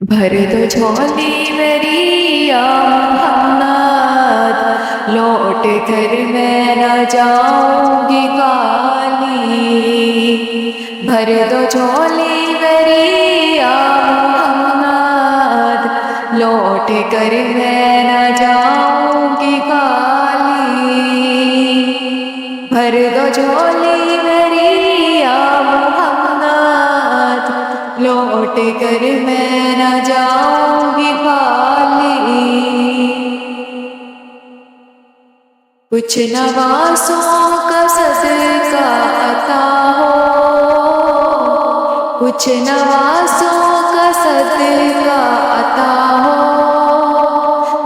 بھر دو جھولی میری یا محمد، لوٹ کر میں نہ جاؤں گی خالی۔ بھر دو جھولی میری یا محمد، لوٹ کر میں نہ جاؤں گی خالی۔ بھر دو جھولی میری یا محمد، لوٹ کر میں نہ جاؤں گی خالی۔ کچھ نوازوں کا صدقہ عطا ہو، کچھ نوازوں کا صدقہ عطا ہو،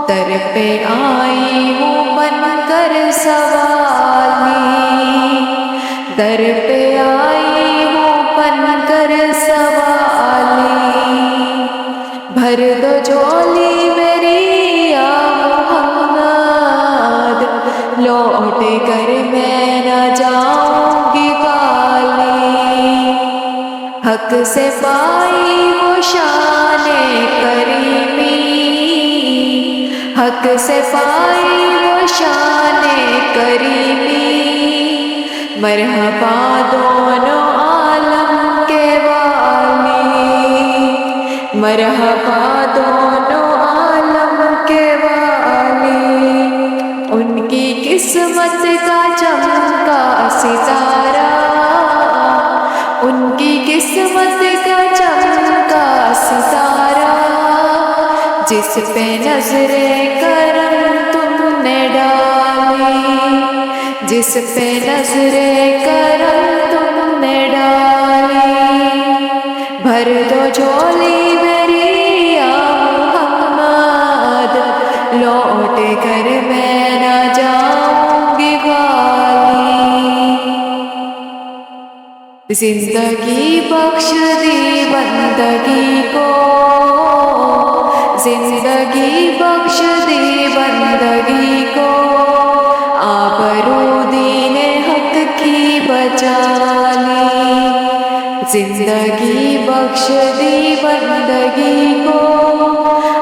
در پہ آئی ہوں بن کر سوالی، در پہ آئی ہوں بن کر سوالی۔ بھر دو جھولی میری یا محمد، لوٹ کر میں نہ جاؤں گی خالی۔ حق سے پائی وہ شان کریمی، حق سے پائی وہ شان کریمی، مرحبا دونوں عالم کے والی، مرحبا دونوں عالم کے والی۔ ان کی قسمت کا چمکا ستارہ، ان کی قسمت کا چمکا ستارہ، جس پہ نظر کرم تم نے ڈالی، جس پہ نظر کرم تم نے ڈالی۔ بھر دو جھولی میری یا محمد، لوٹ کر میں نہ جاؤں گی خالی۔ زندگی بخش دی بندگی کو، زندگی بخش دی بندگی کو، آبرو دین حق کی بچا لی۔ زندگی بخش دی بندگی کو،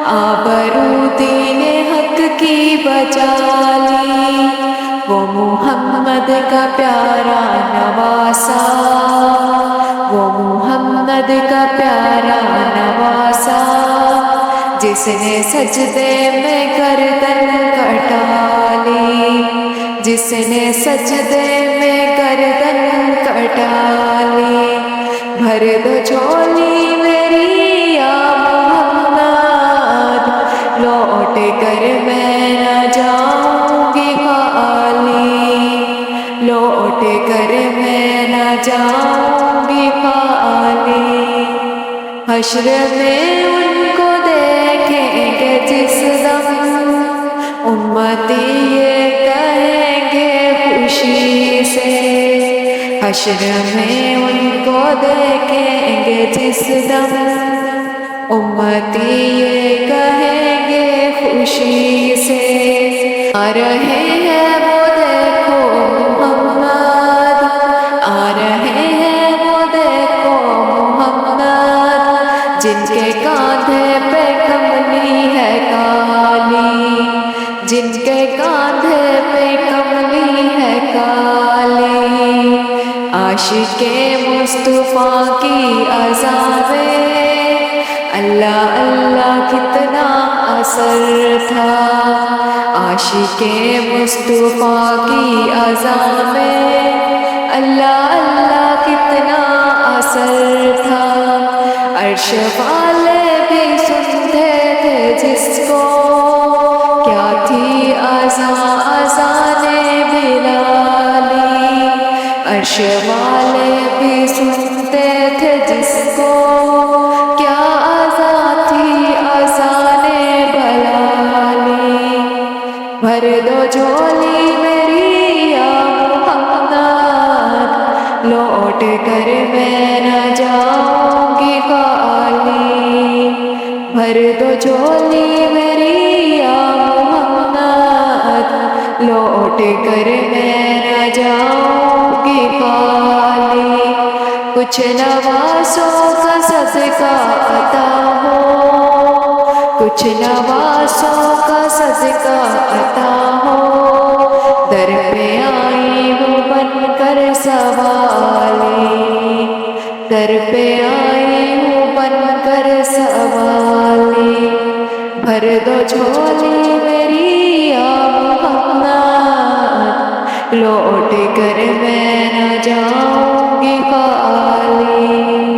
آبرو دین حق کی بچا لی۔ وہ محمد کا پیارا نواسا، وہ محمد کا پیارا نواسا، جس نے سجدے میں گردن کٹا لی، جس نے سجدے میں گردن کٹا لی۔ بھر دو جھولی میری یا محمد، لوٹ کر میں نہ جاؤں گی خالی، لوٹ کر میں نہ جاؤں گی خالی۔ حشر میں ان کو دیکھیں گے جس دم، امتی یہ کہیں گے خوشی سے۔ حشر میں ان کو دیکھیں گے جس دم، امتی یہ کہیں گے خوشی سے۔ آ رہے ہیں وہ دیکھو محمد، آ رہے ہیں وہ دیکھو محمد، جن کے کاندھے پہ کملی ہے کالی، جن کے کاندھے پہ کملی ہے کالی۔ عاشق مصطفیٰ کی عذابیں، اللہ اللہ کتنا اثر تھا، عاشق مصطفیٰ کی عذابیں، اللہ اللہ کتنا اثر تھا۔ عرش والے بھی سنتے تھے جس کو، کیا تھی اذان بلالی۔ عرش والے بھی سنتے تھے جس کو، کیا اذان تھی اذان بلالی۔ بھر دو جھولی میری یا محمد، لوٹ کر میں نہ جاؤں گی خالی۔ بھر دو جھولی میری یا محمد، لوٹ کر میں نہ جاؤں گی خالی۔ کچھ نوازوں کا صدقہ عطا ہو، کچھ نواسوں کا صدقہ عطا ہو، در پہ آئی ہوں بن کر سوالی، در پہ آئی ہوں بن کر سوالی، بھر دو جھولی میری یا محمد، لوٹ کر میں نہ جاؤں گی خالی۔